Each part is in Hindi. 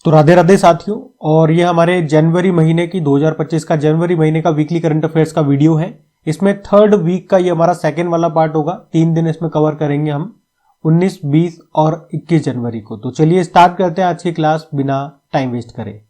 तो राधे राधे साथियों, और ये हमारे जनवरी महीने की 2025 का जनवरी महीने का वीकली करंट अफेयर्स का वीडियो है। इसमें थर्ड वीक का ये हमारा सेकेंड वाला पार्ट होगा। 3 दिन इसमें कवर करेंगे हम, 19, 20 और 21 जनवरी को। तो चलिए स्टार्ट करते हैं आज की क्लास बिना टाइम वेस्ट करे।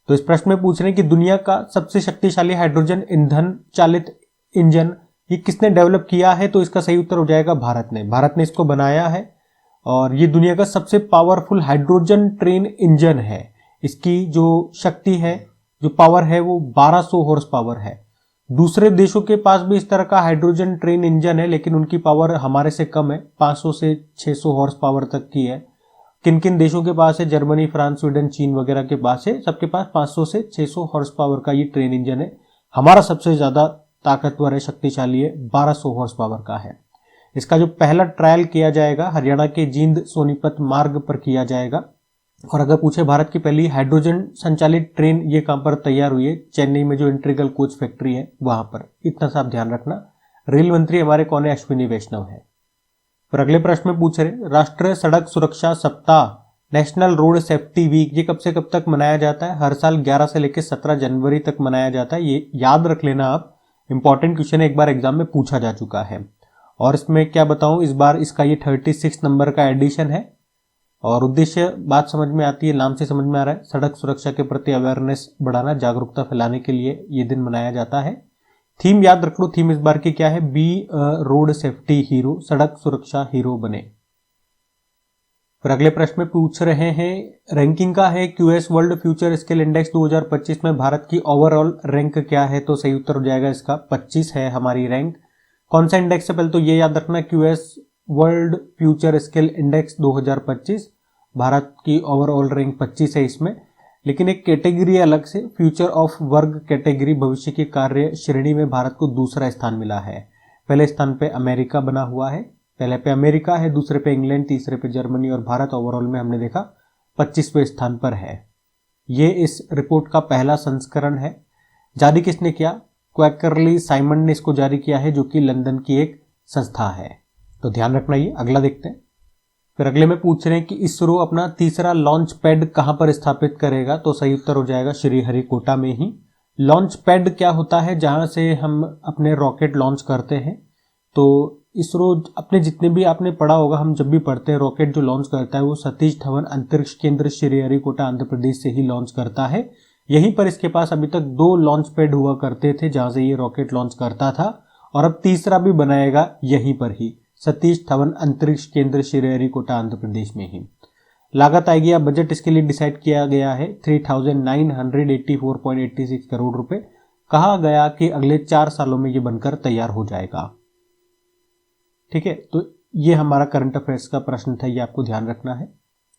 तो इस प्रश्न में पूछ रहे हैं कि दुनिया का सबसे शक्तिशाली हाइड्रोजन ईंधन चालित इंजन ये किसने डेवलप किया है? तो इसका सही उत्तर हो जाएगा भारत ने। भारत ने इसको बनाया है और ये दुनिया का सबसे पावरफुल हाइड्रोजन ट्रेन इंजन है। इसकी जो शक्ति है, जो पावर है, वो 1200 हॉर्स पावर है। दूसरे देशों के पास भी इस तरह का हाइड्रोजन ट्रेन इंजन है, लेकिन उनकी पावर हमारे से कम है, 500 से 600 हॉर्स पावर तक की है। किन किन देशों के पास है? जर्मनी, फ्रांस, स्वीडन, चीन वगैरह के पास है। सबके पास 500 से 600 हॉर्स पावर का ये ट्रेन इंजन है। हमारा सबसे ज्यादा ताकतवर है, शक्तिशाली है, 1200 हॉर्स पावर का है। इसका जो पहला ट्रायल किया जाएगा हरियाणा के जींद सोनीपत मार्ग पर किया जाएगा। और अगर पूछे भारत की पहली हाइड्रोजन संचालित ट्रेन ये कहां पर तैयार हुई है? चेन्नई में जो इंटीग्रल कोच फैक्ट्री है वहां पर। इतना सा आप ध्यान रखना। रेल मंत्री हमारे कौन है? अश्विनी वैष्णव है। फिर अगले प्रश्न में पूछ रहे राष्ट्रीय सड़क सुरक्षा सप्ताह, नेशनल रोड सेफ्टी वीक, ये कब से कब तक मनाया जाता है? हर साल 11 से लेकर 17 जनवरी तक मनाया जाता है। ये याद रख लेना आप, इंपॉर्टेंट क्वेश्चन एक बार एग्जाम में पूछा जा चुका है। और इसमें क्या बताऊं, इस बार इसका ये 36 नंबर का एडिशन है। और उद्देश्य बात समझ में आती है, नाम से समझ में आ रहा है, सड़क सुरक्षा के प्रति अवेयरनेस बढ़ाना, जागरूकता फैलाने के लिए ये दिन मनाया जाता है। थीम याद रख लो, थीम इस बार की क्या है? बी रोड सेफ्टी हीरो, सड़क सुरक्षा हीरो बने। फिर अगले प्रश्न में पूछ रहे हैं रैंकिंग का है, QS world future skill index 2025 में भारत की ओवरऑल रैंक क्या है? तो सही उत्तर हो जाएगा इसका 25 है हमारी रैंक। कौन सा इंडेक्स है? पहले तो ये याद रखना, QS world future skill index 2025। Bharat की ओवरऑल रैंक 25 है इसमें। लेकिन एक कैटेगरी अलग से, फ्यूचर ऑफ वर्क कैटेगरी, भविष्य की कार्य श्रेणी में भारत को दूसरा स्थान मिला है। पहले स्थान पे अमेरिका बना हुआ है, पहले पे अमेरिका है, दूसरे पे इंग्लैंड, तीसरे पे जर्मनी, और भारत ओवरऑल में हमने देखा 25वें स्थान पर है। ये इस रिपोर्ट का पहला संस्करण है। जारी किसने किया? क्वैकरली साइमन ने इसको जारी किया है, जो कि लंदन की एक संस्था है। तो ध्यान रखना ये। अगला देखते हैं। फिर अगले में पूछ रहे हैं कि इसरो अपना तीसरा लॉन्च पैड कहां पर स्थापित करेगा? तो सही उत्तर हो जाएगा श्रीहरिकोटा में ही। लॉन्च पैड क्या होता है? जहां से हम अपने रॉकेट लॉन्च करते हैं। तो इसरो अपने जितने भी आपने पढ़ा होगा, हम जब भी पढ़ते हैं रॉकेट जो लॉन्च करता है वो सतीश धवन अंतरिक्ष केंद्र श्रीहरिकोटा आंध्र प्रदेश से ही लॉन्च करता है। यहीं पर इसके पास अभी तक 2 लॉन्च पैड हुआ करते थे जहां से ये रॉकेट लॉन्च करता था, और अब तीसरा भी बनाएगा यहीं पर ही, सतीश धवन अंतरिक्ष केंद्र श्रीहरिकोटा आंध्र प्रदेश में ही। लागत आएगी, या बजट इसके लिए डिसाइड किया गया है 3984.86 करोड़ रुपए। कहा गया कि अगले 4 सालों में ये बनकर तैयार हो जाएगा। ठीक है, तो ये हमारा करंट अफेयर्स का प्रश्न था, ये आपको ध्यान रखना है।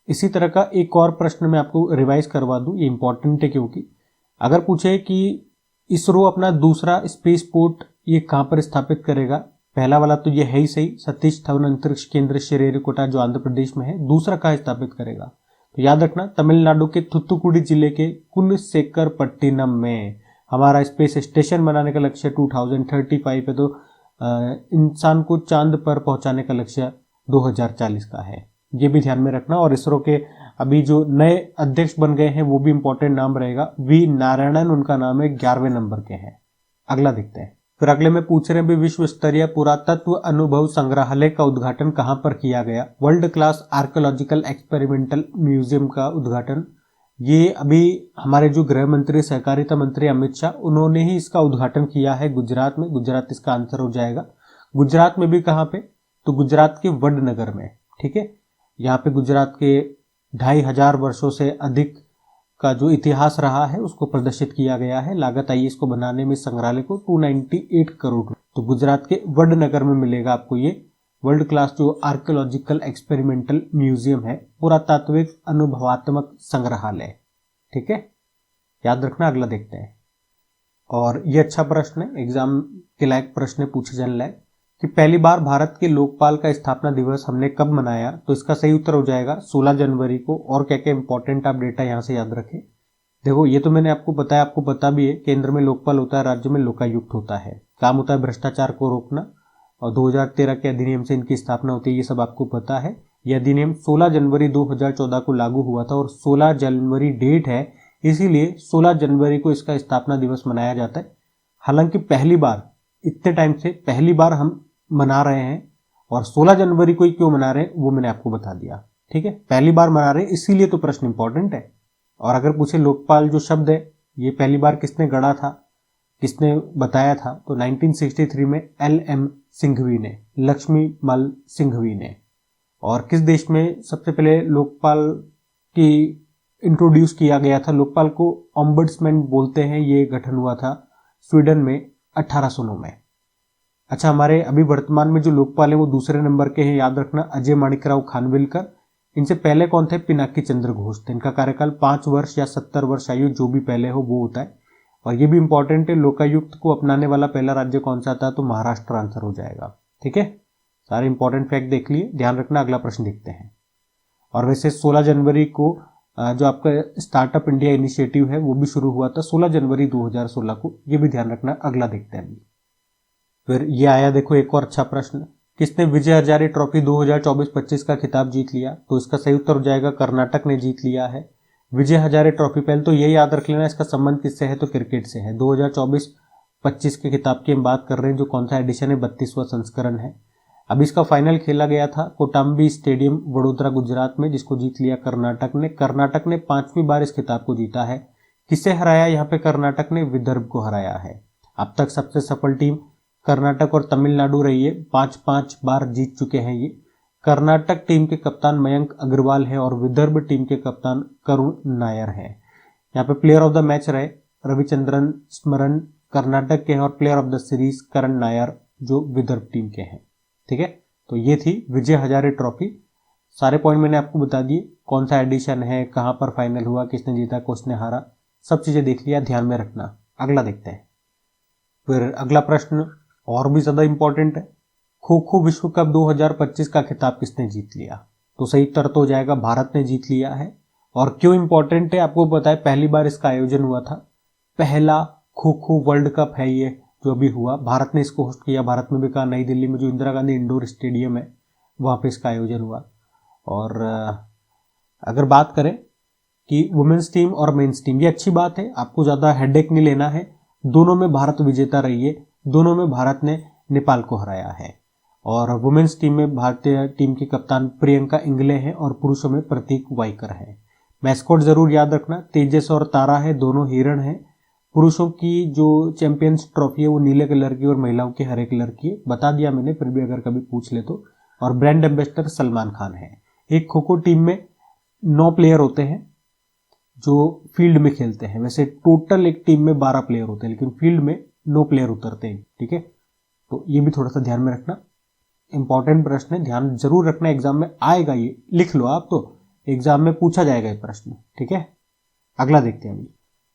इसी तरह का एक और प्रश्न मैं आपको रिवाइज करवा दूं, ये इंपॉर्टेंट है, क्योंकि अगर पूछे कि इसरो अपना दूसरा स्पेस पोर्ट ये कहां पर स्थापित करेगा? पहला वाला तो ये है ही सही, सतीश धवन अंतरिक्ष केंद्र श्रीहरिकोटा जो आंध्र प्रदेश में है। दूसरा कहां स्थापित करेगा? तो याद रखना, तमिलनाडु के थुत्तुकुडी जिले के कुनसेकरपट्टिनम में हमारा स्पेस स्टेशन बनाने का लक्ष्य 2035 है। तो इंसान को चांद पर पहुंचाने का लक्ष्य 2040 का है। ये भी ध्यान में रखना। और इसरो के अभी जो नए अध्यक्ष बन गए हैं वो भी इंपॉर्टेंट नाम रहेगा, वी नारायणन उनका नाम है, 11वें नंबर के हैं। अगला देखते हैं। फिर अगले में पूछ रहे हैं भी विश्व स्तरीय पुरातत्व अनुभव संग्रहालय का उद्घाटन कहां पर किया गया? World class archaeological experimental museum का उद्घाटन, ये अभी हमारे जो गृह मंत्री सहकारिता मंत्री अमित शाह, उन्होंने ही इसका उद्घाटन किया है गुजरात में। गुजरात इसका आंसर हो जाएगा। गुजरात में भी कहां पे? तो गुजरात के वडनगर में। ठीक है, यहाँ पे गुजरात के 2500 वर्षों से अधिक का जो इतिहास रहा है उसको प्रदर्शित किया गया है। लागत आई इसको बनाने में संग्रहालय को 298 करोड़। तो गुजरात के वडनगर में मिलेगा आपको ये वर्ल्ड क्लास जो आर्कियोलॉजिकल एक्सपेरिमेंटल म्यूजियम है, पुरातात्विक अनुभवात्मक संग्रहालय। ठीक है, याद रखना। अगला देखते हैं। और ये अच्छा प्रश्न है, एग्जाम के लायक प्रश्न पूछे जाने लायक, कि पहली बार भारत के लोकपाल का स्थापना दिवस हमने कब मनाया? तो इसका सही उत्तर हो जाएगा 16 जनवरी को। और क्या क्या इंपॉर्टेंट आप डेटा यहां से याद रखें। देखो, ये तो मैंने आपको बताया, आपको पता भी है, केंद्र में लोकपाल होता है, राज्य में लोकायुक्त होता है। काम होता है भ्रष्टाचार को रोकना, और 2013 के अधिनियम से इनकी स्थापना होती है, ये सब आपको पता है। यह अधिनियम 16 जनवरी 2014 को लागू हुआ था और 16 जनवरी डेट है, इसीलिए 16 जनवरी को इसका स्थापना दिवस मनाया जाता है। हालांकि पहली बार, इतने टाइम से पहली बार हम मना रहे हैं, और 16 जनवरी को ही क्यों मना रहे हैं वो मैंने आपको बता दिया। ठीक है, पहली बार मना रहे हैं इसीलिए तो प्रश्न इंपॉर्टेंट है। और अगर पूछे लोकपाल जो शब्द है ये पहली बार किसने गढ़ा था, किसने बताया था, तो 1963 में LM सिंघवी ने, लक्ष्मीमल सिंघवी ने। और किस देश में सबसे पहले लोकपाल की इंट्रोड्यूस किया गया था? लोकपाल को ऑम्बड्समैन बोलते हैं, ये गठन हुआ था स्वीडन में 1809 में। अच्छा, हमारे अभी वर्तमान में जो लोकपाल है वो दूसरे नंबर के हैं, याद रखना, अजय माणिकराव खानविलकर। इनसे पहले कौन थे? पिनाकी चंद्र घोष थे। इनका कार्यकाल 5 वर्ष या 70 वर्ष आयु जो भी पहले हो वो होता है। और ये भी इंपॉर्टेंट है, लोकायुक्त को अपनाने वाला पहला राज्य कौन सा था? तो महाराष्ट्र आंसर हो जाएगा। ठीक है, सारे इंपॉर्टेंट फैक्ट देख लिए, ध्यान रखना। अगला प्रश्न देखते हैं। और वैसे 16 जनवरी को जो आपका स्टार्टअप इंडिया इनिशिएटिव है वो भी शुरू हुआ था 16 जनवरी 2016 को, ये भी ध्यान रखना। अगला देखते हैं अभी। फिर ये आया, देखो एक और अच्छा प्रश्न, किसने विजय हजारे ट्रॉफी 2024-25 का खिताब जीत लिया? तो इसका सही उत्तर हो जाएगा कर्नाटक ने जीत लिया है विजय हजारे ट्रॉफी। पहले तो ये याद रख लेना इसका संबंध किससे है, तो क्रिकेट से है। 2024-25 के खिताब की हम बात कर रहे हैं, जो कौन सा एडिशन है? 32वां संस्करण है। अब इसका फाइनल खेला गया था कोटाम्बी स्टेडियम वडोदरा गुजरात में, जिसको जीत लिया कर्नाटक ने। कर्नाटक ने 5वीं बार इस खिताब को जीता है। किसे हराया यहाँ पे? कर्नाटक ने विदर्भ को हराया है। अब तक सबसे सफल टीम कर्नाटक और तमिलनाडु रही है, 5-5 बार जीत चुके हैं ये। कर्नाटक टीम के कप्तान मयंक अग्रवाल है और विदर्भ टीम के कप्तान करुण नायर है। यहाँ पे प्लेयर ऑफ द मैच रहे रविचंद्रन स्मरण कर्नाटक के हैं, और प्लेयर ऑफ द सीरीज करण नायर जो विदर्भ टीम के हैं। ठीक है, तो ये थी विजय हजारे ट्रॉफी। सारे पॉइंट मैंने आपको बता दिए, कौन सा एडिशन है, कहां पर फाइनल हुआ, किसने जीता, किसने हारा, सब चीजें देख लिया, ध्यान में रखना। अगला देखते हैं। फिर अगला प्रश्न और भी ज्यादा इंपॉर्टेंट है, खो खो विश्व कप 2025 का खिताब किसने जीत लिया? तो सही उत्तर तो हो जाएगा भारत ने जीत लिया है। और क्यों इंपॉर्टेंट है आपको पता है, पहली बार इसका आयोजन हुआ था, पहला खो खो वर्ल्ड कप है ये जो अभी हुआ, भारत ने इसको होस्ट किया। भारत में भी कहा, नई दिल्ली में जो इंदिरा गांधी इंडोर स्टेडियम है वहां पे इसका आयोजन हुआ। और अगर बात करें कि वुमेन्स टीम और मेंस टीम, ये अच्छी बात है, आपको ज्यादा हेडेक नहीं लेना है। दोनों में भारत विजेता रही है, दोनों में भारत ने नेपाल को हराया है। और वुमेन्स टीम में भारतीय टीम की कप्तान प्रियंका इंगले हैं और पुरुषों में प्रतीक वाइकर है। मैस्कॉट जरूर याद रखना, तेजस और तारा है, दोनों हिरण हैं। पुरुषों की जो चैंपियंस ट्रॉफी है वो नीले कलर की और महिलाओं की हरे कलर की है, बता दिया मैंने, फिर भी अगर कभी पूछ ले तो। और ब्रांड एम्बेसडर सलमान खान है। एक खो खो टीम में 9 प्लेयर होते हैं जो फील्ड में खेलते हैं। वैसे टोटल एक टीम में 12 प्लेयर होते हैं, लेकिन फील्ड में 9 प्लेयर उतरते हैं। ठीक है, तो ये भी थोड़ा सा ध्यान में रखना, इंपॉर्टेंट प्रश्न है, ध्यान जरूर रखना, एग्जाम में आएगा, ये लिख लो आप, तो एग्जाम में पूछा जाएगा ये प्रश्न। ठीक है, अगला देखते हैं अभी।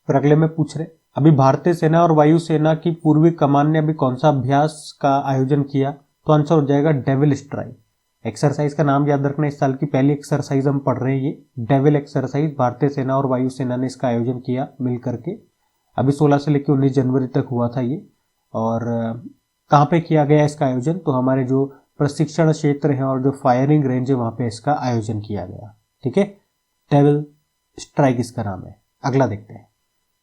फिर अगले में पूछ रहे, अभी भारतीय सेना और वायुसेना की पूर्वी कमान ने अभी कौन सा अभ्यास का आयोजन किया? तो आंसर हो जाएगा डेविल स्ट्राइक। एक्सरसाइज का नाम याद रखना, इस साल की पहली एक्सरसाइज हम पढ़ रहे हैं, ये डेविल एक्सरसाइज। भारतीय सेना और वायुसेना ने इसका आयोजन किया मिल करके। अभी 16 से लेकर 19 जनवरी तक हुआ था ये। और कहाँ पे किया गया इसका आयोजन? तो हमारे जो प्रशिक्षण क्षेत्र है और जो फायरिंग रेंज है वहां पे इसका आयोजन किया गया। ठीक है, डेविल स्ट्राइक इसका नाम है। अगला देखते हैं।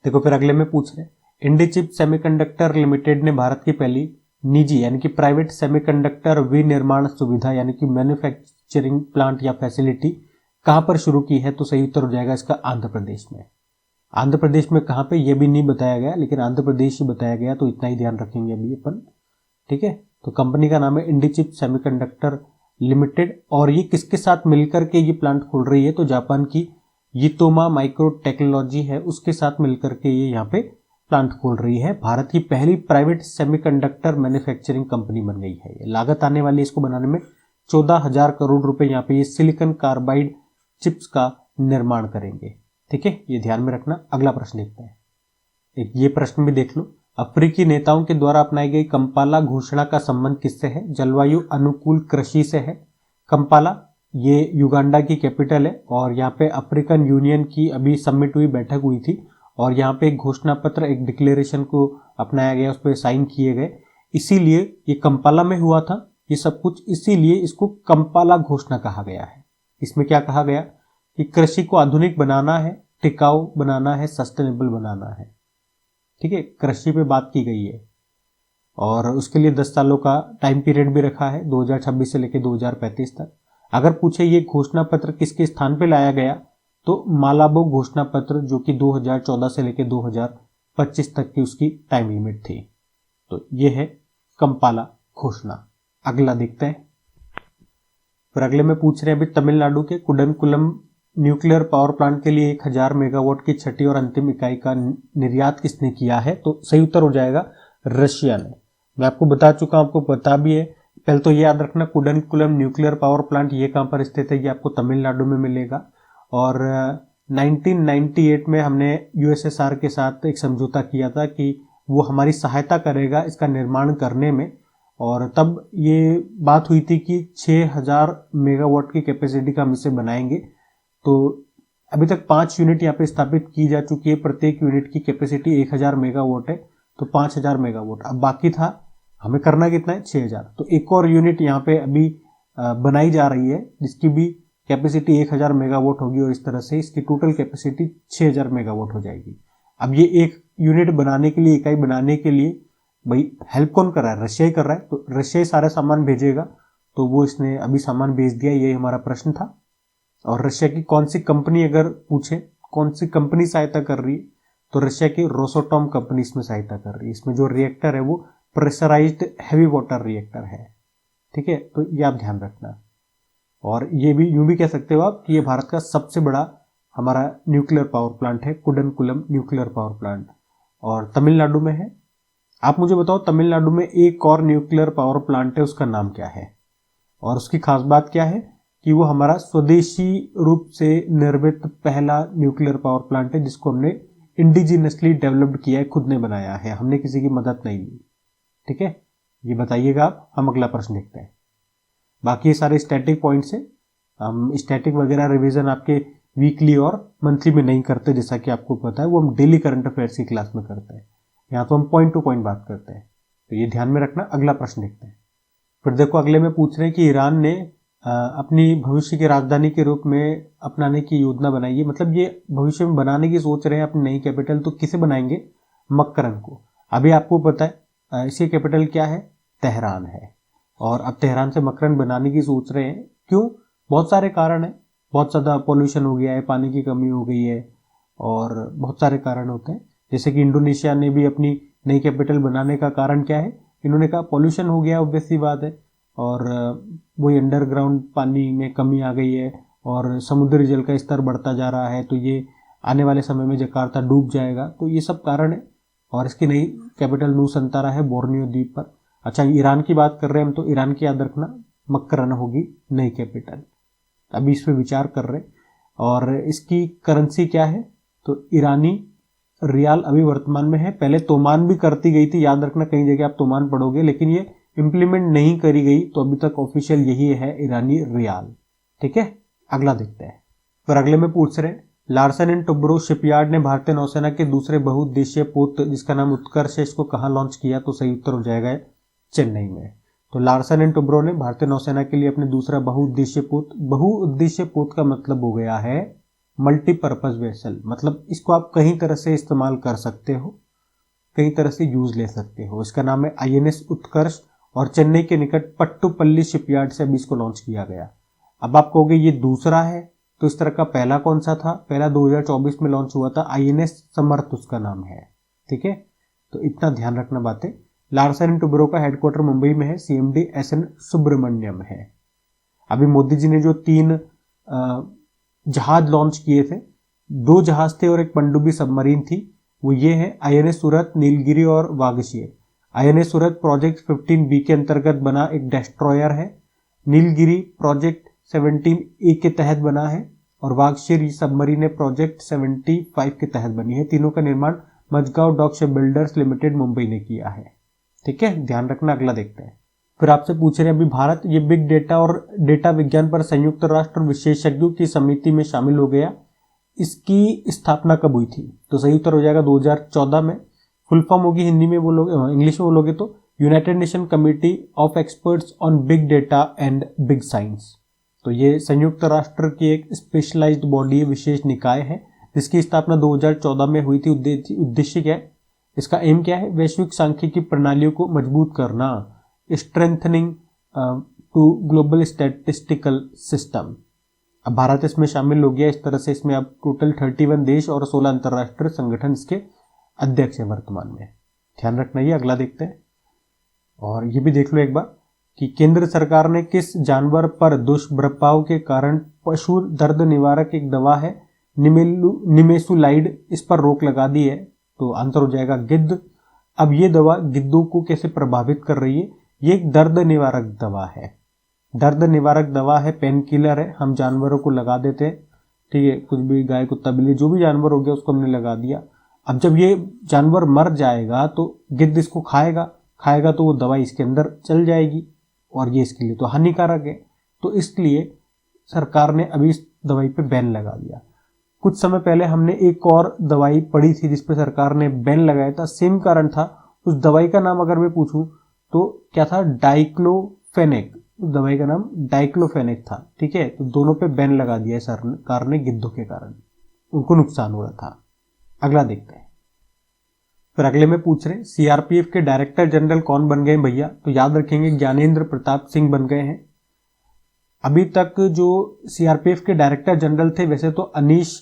देखो फिर अगले में पूछ रहे, इंडीचिप सेमीकंडक्टर लिमिटेड ने भारत की पहली निजी यानी कि प्राइवेट सेमीकंडक्टर विनिर्माण सुविधा यानी कि मैन्युफैक्चरिंग प्लांट या फैसिलिटी कहां पर शुरू की है? तो सही उत्तर हो जाएगा इसका आंध्र प्रदेश में। आंध्र प्रदेश में कहां पे ये भी नहीं बताया गया, लेकिन आंध्र प्रदेश ही बताया गया, तो इतना ही ध्यान रखेंगे अभी अपन। ठीक है, तो कंपनी का नाम है इंडीचिप सेमीकंडक्टर लिमिटेड। और ये किसके साथ मिलकर के ये प्लांट खोल रही है? तो जापान की यितोमा माइक्रो टेक्नोलॉजी है, उसके साथ मिलकर के ये यहाँ पे प्लांट खोल रही है। भारत की पहली प्राइवेट सेमीकंडक्टर मैन्युफैक्चरिंग कंपनी बन गई है। लागत आने वाली इसको बनाने में 14,000 करोड़ रुपए। यहाँ पे ये सिलिकॉन कार्बाइड चिप्स का निर्माण करेंगे। ठीक है, ये ध्यान में रखना। अगला प्रश्न देखते हैं, एक ये प्रश्न भी देख लो, अफ्रीकी नेताओं के द्वारा अपनाई गई कंपाला घोषणा का संबंध किससे है? जलवायु अनुकूल कृषि से है। कंपाला ये युगांडा की कैपिटल है और यहाँ पे अफ्रीकन यूनियन की अभी समिट हुई, बैठक हुई थी, और यहाँ पे एक घोषणा पत्र, एक डिक्लेरेशन को अपनाया गया, उस पर साइन किए गए, इसीलिए ये कंपाला में हुआ था ये सब कुछ, इसीलिए इसको कंपाला घोषणा कहा गया है। इसमें क्या कहा गया कि कृषि को आधुनिक बनाना है, टिकाऊ बनाना है, सस्टेनेबल बनाना है। ठीक है, कृषि पे बात की गई है और उसके लिए 10 सालों का टाइम पीरियड भी रखा है, 2026 से लेकर 2035 तक। अगर पूछे ये घोषणा पत्र किसके स्थान पे लाया गया, तो मालाबो घोषणा पत्र, जो कि 2014 से लेकर 2025 तक की उसकी टाइम लिमिट थी। तो ये है कंपाला घोषणा। अगला देखते हैं। फिर अगले में पूछ रहे हैं अभी तमिलनाडु के कुडनकुलम न्यूक्लियर पावर प्लांट के लिए 1000 मेगावाट की छठी और अंतिम इकाई का निर्यात किसने किया है? तो सही उत्तर हो जाएगा रशिया ने। मैं आपको बता चुका हूं, आपको पता भी है। पहले तो ये याद रखना, कुडनकुलम न्यूक्लियर पावर प्लांट ये कहां पर स्थित है? ये आपको तमिलनाडु में मिलेगा। और 1998 में हमने यूएसएसआर के साथ एक समझौता किया था कि वो हमारी सहायता करेगा इसका निर्माण करने में, और तब ये बात हुई थी कि 6000 मेगावाट की कैपेसिटी का हम इसे बनाएंगे। तो अभी तक 5 यूनिट यहाँ पे स्थापित की जा चुकी है, प्रत्येक यूनिट की कैपेसिटी 1000 मेगावाट है, तो 5000 मेगावाट। अब बाकी था हमें करना कितना है? 6000। तो एक और यूनिट यहाँ पे अभी बनाई जा रही है जिसकी भी कैपेसिटी 1000 मेगावाट होगी, और इस तरह से इसकी टोटल कैपेसिटी 6000 मेगावाट हो जाएगी। अब ये एक यूनिट बनाने के लिए, इकाई बनाने के लिए भाई हेल्प कौन कर रहा है? रशिया ही कर रहा है। तो रशिया ही सारा सामान भेजेगा, तो वो इसने अभी सामान भेज दिया, ये हमारा प्रश्न था। और रशिया की कौन सी कंपनी, अगर पूछे कौन सी कंपनी सहायता कर रही है, तो रशिया की रोसोटॉम कंपनी इसमें सहायता कर रही है। इसमें जो रिएक्टर है वो प्रेशराइज्ड हैवी वाटर रिएक्टर है। ठीक है, तो ये आप ध्यान रखना। और ये भी यूं भी कह सकते हो आप कि ये भारत का सबसे बड़ा हमारा न्यूक्लियर पावर प्लांट है, कुडनकुलम न्यूक्लियर पावर प्लांट, और तमिलनाडु में है। आप मुझे बताओ, तमिलनाडु में एक और न्यूक्लियर पावर प्लांट है, उसका नाम क्या है? और उसकी खास बात क्या है कि वो हमारा स्वदेशी रूप से निर्मित पहला न्यूक्लियर पावर प्लांट है, जिसको हमने इंडिजिनसली डेवलप्ड किया है, खुद ने बनाया है, हमने किसी की मदद नहीं ली। ठीक है, ये बताइएगा आप। हम अगला प्रश्न देखते हैं। बाकी ये सारे स्टैटिक पॉइंट्स हैं। हम स्टैटिक वगैरह रिवीजन आपके वीकली और मंथली में नहीं करते, जैसा कि आपको पता है, वो हम डेली करंट अफेयर्स की क्लास में करते हैं। यहाँ तो हम पॉइंट टू पॉइंट बात करते हैं, तो ये ध्यान में रखना। अगला प्रश्न देखते हैं। फिर देखो, अगले में पूछ रहे हैं कि ईरान ने अपनी भविष्य की राजधानी के रूप में अपनाने की योजना बनाई है। मतलब ये भविष्य में बनाने की सोच रहे हैं अपनी नई कैपिटल। तो किसे बनाएंगे? मक्करन को। अभी आपको पता है इसकी कैपिटल क्या है? तेहरान है। और अब तेहरान से मक्करन बनाने की सोच रहे हैं। क्यों? बहुत सारे कारण है। बहुत ज़्यादा पॉल्यूशन हो गया है, पानी की कमी हो गई है, और बहुत सारे कारण होते हैं। जैसे कि इंडोनेशिया ने भी अपनी नई कैपिटल बनाने का कारण क्या है? इन्होंने कहा पॉल्यूशन हो गया, ऑब्वियस सी बात है, और वही अंडरग्राउंड पानी में कमी आ गई है, और समुद्री जल का स्तर बढ़ता जा रहा है, तो ये आने वाले समय में जकार्ता डूब जाएगा। तो ये सब कारण है। और इसकी नई कैपिटल नूसंतारा है, बोर्नियो द्वीप पर। अच्छा, ईरान की बात कर रहे हैं हम, तो ईरान की याद रखना, मक्करन होगी नई कैपिटल। अभी इस पर विचार कर रहे हैं। और इसकी करेंसी क्या है? तो ईरानी रियाल अभी वर्तमान में है। पहले तोमान भी करती गई थी, याद रखना, कई जगह आप तोमान पढ़ोगे, लेकिन ये इंप्लीमेंट नहीं करी गई। तो अभी तक ऑफिशियल यही है, ईरानी रियाल। ठीक है, अगला देखते हैं। फिर अगले में पूछ रहे हैं, लार्सन एंड टुब्रो शिपयार्ड ने भारतीय नौसेना के दूसरे बहुउद्देशीय पोत जिसका नाम उत्कर्ष है, इसको कहाँ लॉन्च किया? तो सही उत्तर हो जाएगा चेन्नई में। तो लार्सन एंड टुब्रो ने भारतीय नौसेना के लिए अपने दूसरा बहुउद्देशीय पोत का मतलब हो गया है मल्टीपर्पज वेसल। मतलब इसको आप कहीं तरह से इस्तेमाल कर सकते हो, कई तरह से यूज ले सकते हो। इसका नाम है आईएनएस उत्कर्ष, और चेन्नई के निकट पट्टुपल्ली शिपयार्ड से अभी इसको लॉन्च किया गया। अब आप कहोगे ये दूसरा है, तो इस तरह का पहला कौन सा था? पहला 2024 में लॉन्च हुआ था, आईएनएस समर्थ उसका नाम है। ठीक है, तो इतना ध्यान रखना बातें। लार्सन एंड टुब्रो का हेडक्वार्टर मुंबई में है, सीएमडी एसएन सुब्रमण्यम है। अभी मोदी जी ने जो 3 जहाज लॉन्च किए थे, 2 जहाज थे और एक पनडुब्बी सबमरीन थी, वो ये है आईएनएस सूरत, नीलगिरी और वागशीर। आईएनएस सूरत प्रोजेक्ट 15B के अंतर्गत बना एक डेस्ट्रॉयर है। नीलगिरी प्रोजेक्ट 17A के तहत बना है, और वागशीर सबमरीन प्रोजेक्ट 75 के तहत बनी है। तीनों का निर्माण Mazagon dock ship builders limited Mumbai ने किया है। ठीक है, ध्यान रखना। अगला देखते हैं। फिर आपसे पूछ रहे हैं अभी भारत ये बिग डेटा और डेटा विज्ञान पर संयुक्त राष्ट्र विशेषज्ञों की समिति में शामिल हो गया। इसकी स्थापना कब हुई थी? तो सही उत्तर हो जाएगा 2014 में। फुल फॉर्म होगी हिंदी में बोलोगे, इंग्लिश में बोलोगे तो United nation committee of experts on big data and big science. तो ये संयुक्त राष्ट्र की एक स्पेशलाइज्ड बॉडी, विशेष निकाय है, जिसकी स्थापना 2014 में हुई थी। उद्देश्य क्या है इसका, एम क्या है, वैश्विक सांख्यिकी प्रणालियों को मजबूत करना, strengthening to global statistical system. अब भारत इसमें शामिल हो गया। इस तरह से इसमें अब टोटल 31 देश और 16 अंतरराष्ट्रीय संगठन इसके अध्यक्ष हैं वर्तमान में। ध्यान रखना। ये अगला देखते हैं। और ये भी देख लो एक बार कि केंद्र सरकार ने किस जानवर पर दुष्प्रभाव के कारण पशु दर्द निवारक एक दवा है निमेसुलाइड, इस पर रोक लगा दी है। तो आंसर हो जाएगा गिद्ध। अब ये दवा गिद्धों को कैसे प्रभावित कर रही है, ये एक दर्द निवारक दवा है। दर्द निवारक दवा है, पेन किलर है, हम जानवरों को लगा देते हैं। ठीक है, कुछ भी गाय कुत्ता बिल्ली जो भी जानवर हो गया उसको हमने लगा दिया। अब जब ये जानवर मर जाएगा तो गिद्ध इसको खाएगा तो वो दवा इसके अंदर चल जाएगी और ये इसके लिए तो हानिकारक है। तो इसलिए सरकार ने अभी इस दवाई पे बैन लगा दिया। कुछ समय पहले हमने एक और दवाई पढ़ी थी जिसपे सरकार ने बैन लगाया था, सेम कारण था। उस दवाई का नाम अगर मैं पूछूं तो क्या था, डाइक्लोफेनेक। उस दवाई का नाम डाइक्लोफेनेक था। ठीक है, तो दोनों पे बैन लगा दिया है सरकार ने गिद्धों के कारण, उनको नुकसान हो रहा था। अगला देखते हैं। फिर अगले में पूछ रहे सीआरपीएफ के डायरेक्टर जनरल कौन बन गए भैया, तो याद रखेंगे ज्ञानेंद्र प्रताप सिंह बन गए हैं। अभी तक जो सीआरपीएफ के डायरेक्टर जनरल थे वैसे तो अनीश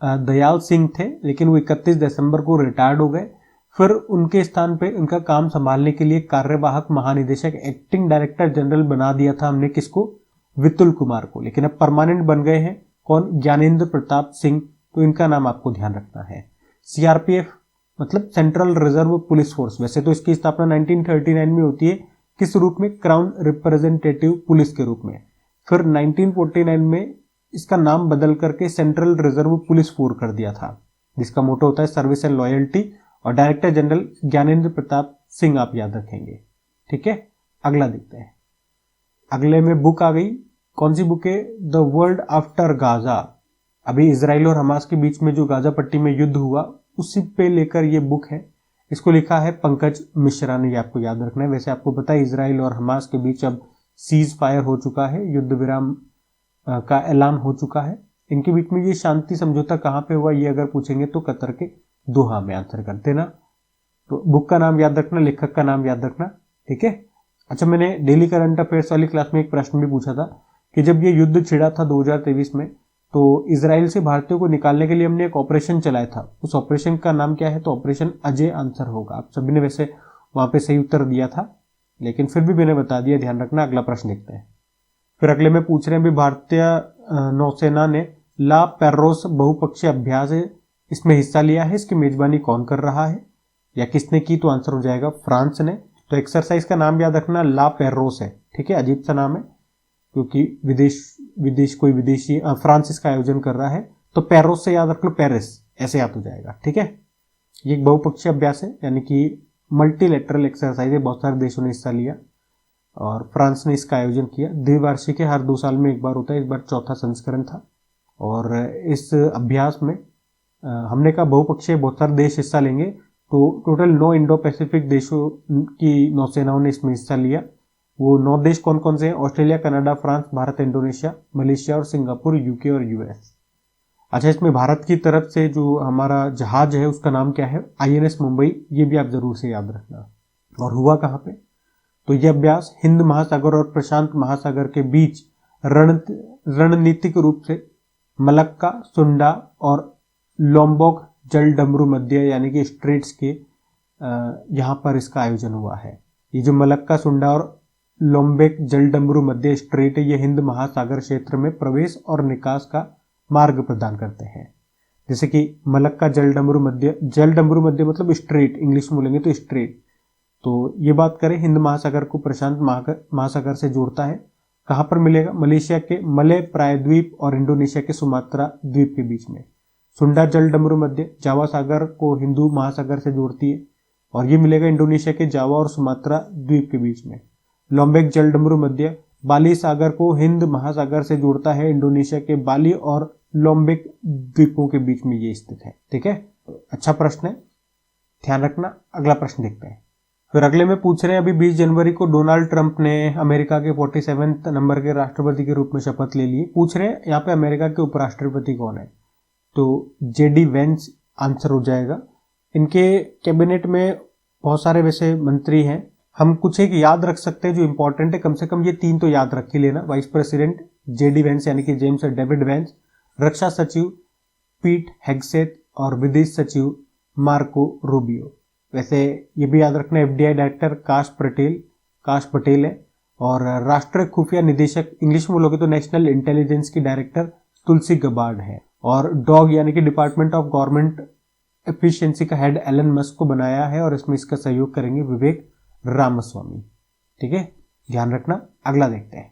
दयाल सिंह थे, लेकिन वो 31 दिसंबर को रिटायर्ड हो गए। फिर उनके स्थान पे उनका काम संभालने के लिए कार्यवाहक महानिदेशक एक्टिंग डायरेक्टर जनरल बना दिया था हमने, किसको, विपुल कुमार को। लेकिन अब परमानेंट बन गए हैं कौन, ज्ञानेंद्र प्रताप सिंह। तो इनका नाम आपको ध्यान रखना है। सीआरपीएफ मतलब सेंट्रल रिजर्व पुलिस फोर्स। वैसे तो इसकी स्थापना 1939 में होती है, किस रूप में, क्राउन रिप्रेजेंटेटिव पुलिस के रूप में। फिर 1949 में इसका नाम बदल करके सेंट्रल रिजर्व पुलिस फोर्स कर दिया था, जिसका मोटो होता है सर्विस एंड लॉयल्टी। और डायरेक्टर जनरल ज्ञानेंद्र प्रताप सिंह आप याद रखेंगे। ठीक है, अगला देखते हैं। अगले में बुक आ गई, कौन सी बुक है, द वर्ल्ड आफ्टर गाजा। अभी इजराइल और हमास के बीच में जो गाजा पट्टी में युद्ध हुआ उसी पे लेकर ये बुक है। इसको लिखा है पंकज मिश्रा ने, ये आपको याद रखना है। वैसे आपको पता है इजराइल और हमास के बीच अब सीज फायर हो चुका है, युद्ध विराम का ऐलान हो चुका है। इनके बीच में ये शांति समझौता कहाँ पे हुआ, ये अगर पूछेंगे तो कतर के दोहा में आंसर कर देना। तो बुक का नाम याद रखना, लेखक का नाम याद रखना। ठीक है। अच्छा, मैंने डेली करंट अफेयर्स वाली क्लास में एक प्रश्न भी पूछा था कि जब ये युद्ध छिड़ा था 2023 में, तो इजराइल से भारतीयों को निकालने के लिए हमने एक ऑपरेशन चलाया था। उस ऑपरेशन का नाम क्या है, तो ऑपरेशन अजय आंसर होगा। आप सभी ने वैसे वहां पे सही उत्तर दिया था, लेकिन फिर भी मैंने बता दिया, ध्यान रखना। अगला प्रश्न देखते हैं। फिर अगले में पूछ रहे हैं भी भारतीय नौसेना ने ला पेर्रोस बहुपक्षीय अभ्यास इसमें हिस्सा लिया है, इसकी मेजबानी कौन कर रहा है या किसने की, तो आंसर हो जाएगा फ्रांस ने। तो एक्सरसाइज का नाम याद रखना, ला पेर्रोस है। ठीक है, अजीब सा नाम है क्योंकि कोई विदेशी फ्रांस इसका आयोजन कर रहा है। तो पेर्रोस से याद रख लो, पेरिस, ऐसे याद हो जाएगा। ठीक है, ये एक बहुपक्षीय अभ्यास है, यानी कि मल्टीलेटरल एक्सरसाइज है, बहुत सारे देशों ने हिस्सा लिया और फ्रांस ने इसका आयोजन किया। द्विवार्षिक है, हर 2 साल में एक बार होता है, इस बार चौथा संस्करण था। और इस अभ्यास में हमने कहा बहुपक्षीय, बहुत सारे देश हिस्सा लेंगे। तो टोटल 9 इंडो पैसिफिक देशों की नौसेनाओं ने इसमें हिस्सा लिया। वो 9 देश कौन कौन से हैं, Australia, Canada, France, Bharat, Indonesia, Malaysia और सिंगापुर, यूके और यूएस। अच्छा, इसमें भारत की तरफ से जो हमारा जहाज है उसका नाम क्या है, आईएनएस मुंबई। ये भी आप जरूर से याद रखना। और हुआ कहाँ पे, तो यह अभ्यास हिंद महासागर और प्रशांत महासागर के बीच रणनीतिक रूप से मलक्का, सुंडा और लोम्बोक जल डमरू मध्य यानी कि स्ट्रेट्स के यहाँ पर इसका आयोजन हुआ है। ये जो मलक्का, सुंडा और लोम्बेक जल डमरू मध्य स्ट्रेट है, ये हिंद महासागर क्षेत्र में प्रवेश और निकास का मार्ग प्रदान करते हैं। जैसे कि मलक्का जल डमरू मध्य मतलब स्ट्रेट, इंग्लिश में बोलेंगे तो स्ट्रेट। तो ये बात करें, हिंद महासागर को प्रशांत महासागर से जोड़ता है। कहाँ पर मिलेगा, मलेशिया के मलय प्रायद्वीप और इंडोनेशिया के सुमात्रा द्वीप के बीच में। सुंडा जल डमरू मध्य जावा सागर को हिंदू महासागर से जोड़ती है और ये मिलेगा इंडोनेशिया के जावा और सुमात्रा द्वीप के बीच में। लोम्बेक जल डमरू मध्य बाली सागर को हिंद महासागर से जोड़ता है, इंडोनेशिया के बाली और लोम्बेक द्वीपों के बीच में ये स्थित है। ठीक है, अच्छा प्रश्न है, ध्यान रखना। अगला प्रश्न देखते हैं। फिर अगले में पूछ रहे हैं, अभी 20 जनवरी को डोनाल्ड ट्रंप ने अमेरिका के 47वें नंबर के राष्ट्रपति के रूप में शपथ ले ली। पूछ रहे हैं यहाँ पे अमेरिका के उपराष्ट्रपति कौन है, तो जेडी वेंस आंसर हो जाएगा। इनके कैबिनेट में बहुत सारे वैसे मंत्री हैं, हम कुछ एक याद रख सकते हैं जो इंपॉर्टेंट है, कम से कम ये 3 तो याद रख ही लेना। वाइस प्रेसिडेंट जेडी वेंस यानी कि जेम्स डेविड वेंस, रक्षा सचिव पीट हेग्सेथ और विदेश सचिव मार्को रूबियो। वैसे ये भी याद रखना, एफडीआई डायरेक्टर काश पटेल है, और राष्ट्रीय खुफिया निदेशक इंग्लिश में बोलोगे तो नेशनल इंटेलिजेंस की डायरेक्टर तुलसी गबार्ड है, और डॉग यानी कि डिपार्टमेंट ऑफ गवर्नमेंट एफिशिएंसी का हेड एलन मस्क को बनाया है, और इसमें इसका सहयोग करेंगे विवेक रामास्वामी। ठीक है, ध्यान रखना। अगला देखते हैं।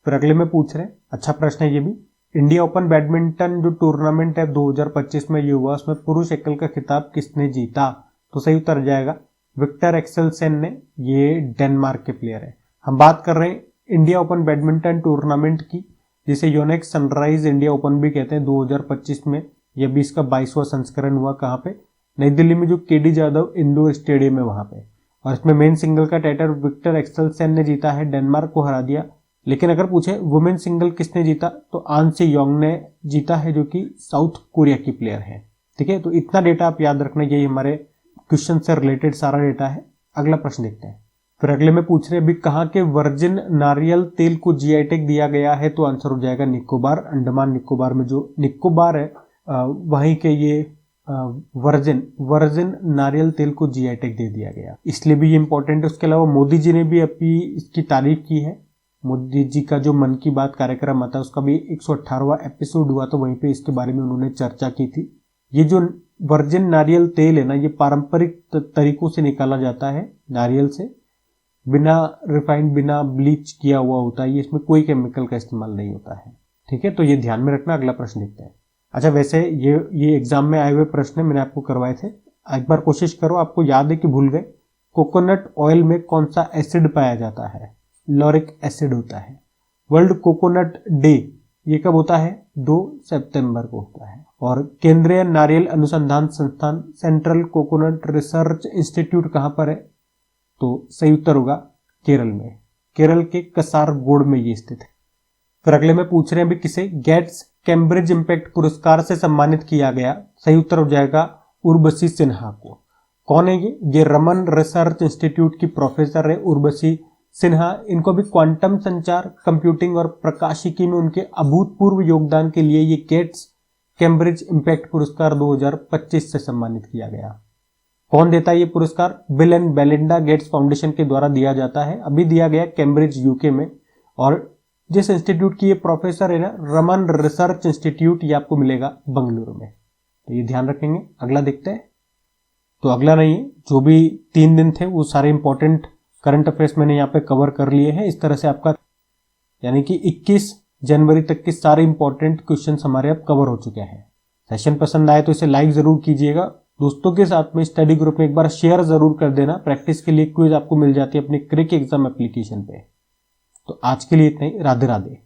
फिर अगले में पूछ रहे हैं, अच्छा प्रश्न है ये भी, इंडिया ओपन बैडमिंटन जो टूर्नामेंट है 2025 में ये हुआ, उसमें पुरुष एकल का खिताब किसने जीता, तो सही उत्तर जाएगा विक्टर एक्सेलसेन ने। ये डेनमार्क के प्लेयर है। हम बात कर रहे हैं इंडिया ओपन बैडमिंटन टूर्नामेंट की, जिसे योनेक्स सनराइज इंडिया ओपन भी कहते हैं, 2025 में यह भी इसका 22वां संस्करण हुआ। कहाँ पे, नई दिल्ली में जो केडी जाधव इंडोर स्टेडियम है वहां पे, और इसमें मेन सिंगल का टाइटल विक्टर एक्सेलसेन ने जीता है, डेनमार्क को हरा दिया। लेकिन अगर पूछे वुमेन सिंगल किसने जीता, तो आन से योंग ने जीता है, जो कि साउथ कोरिया की प्लेयर है। ठीक है, तो इतना डेटा आप याद रखना, यही हमारे क्वेश्चन से रिलेटेड सारा डेटा है। अगला प्रश्न देखते हैं। फिर अगले में पूछ रहे हैं, अभी कहाँ के वर्जिन नारियल तेल को जीआई टैग दिया गया है, तो आंसर हो जाएगा निकोबार। अंडमान निकोबार में जो निकोबार है वहीं के ये वर्जिन नारियल तेल को जीआई टैग दे दिया गया, इसलिए भी ये इंपॉर्टेंट है। उसके अलावा मोदी जी ने भी अभी इसकी तारीफ की है। मोदी जी का जो मन की बात कार्यक्रम आता है उसका भी 118वां एपिसोड हुआ, तो वहीं पे इसके बारे में उन्होंने चर्चा की थी। ये जो वर्जिन नारियल तेल है ना, ये पारंपरिक तरीकों से निकाला जाता है नारियल से, बिना रिफाइंड बिना ब्लीच किया हुआ होता है, ये इसमें कोई केमिकल का इस्तेमाल नहीं होता है। ठीक है, तो ये ध्यान में रखना। अगला प्रश्न देखते हैं। अच्छा, वैसे ये एग्जाम में आए हुए प्रश्न मैंने आपको करवाए थे, एक बार कोशिश करो, आपको याद है कि भूल गए। कोकोनट ऑयल में कौन सा एसिड पाया जाता है, लॉरिक एसिड होता है। वर्ल्ड कोकोनट डे ये कब होता है, 2 सितंबर को होता है। और केंद्रीय नारियल अनुसंधान संस्थान सेंट्रल कोकोनट रिसर्च इंस्टीट्यूट कहां पर है, तो सही उत्तर होगा केरल में, केरल के कसारगोड में ये स्थित है। फिर अगले में पूछ रहे हैं, भी किसे गेट्स कैम्ब्रिज इम्पैक्ट पुरस्कार से सम्मानित किया गया, सही उत्तर हो जाएगा उर्वशी सिन्हा को। कौन है ये रमन रिसर्च इंस्टीट्यूट की प्रोफेसर है उर्वशी सिन्हा। इनको भी क्वांटम संचार, कंप्यूटिंग और प्रकाशिकी में उनके अभूतपूर्व योगदान के लिए ये गेट्स कैम्ब्रिज इम्पैक्ट पुरस्कार 2025 से सम्मानित किया गया। कौन देता है ये पुरस्कार, Bill and Melinda Gates Foundation के द्वारा दिया जाता है। अभी दिया गया कैम्ब्रिज यूके में, और जिस इंस्टीट्यूट की ये प्रोफेसर है ना, रमन रिसर्च इंस्टीट्यूट, ये आपको मिलेगा बंगलुरु में, तो ये ध्यान रखेंगे। अगला देखते हैं। तो अगला नहीं है, जो भी 3 दिन थे वो सारे इंपॉर्टेंट करंट अफेयर्स मैंने यहाँ पे कवर कर लिए हैं। इस तरह से आपका यानी कि 21 जनवरी तक के सारे इंपॉर्टेंट क्वेश्चन हमारे अब कवर हो चुके हैं। सेशन पसंद आए तो इसे लाइक जरूर कीजिएगा, दोस्तों के साथ में स्टडी ग्रुप में एक बार शेयर जरूर कर देना। प्रैक्टिस के लिए क्विज आपको मिल जाती है अपने क्रिक एग्जाम एप्लीकेशन पे। तो आज के लिए इतना ही, राधे राधे।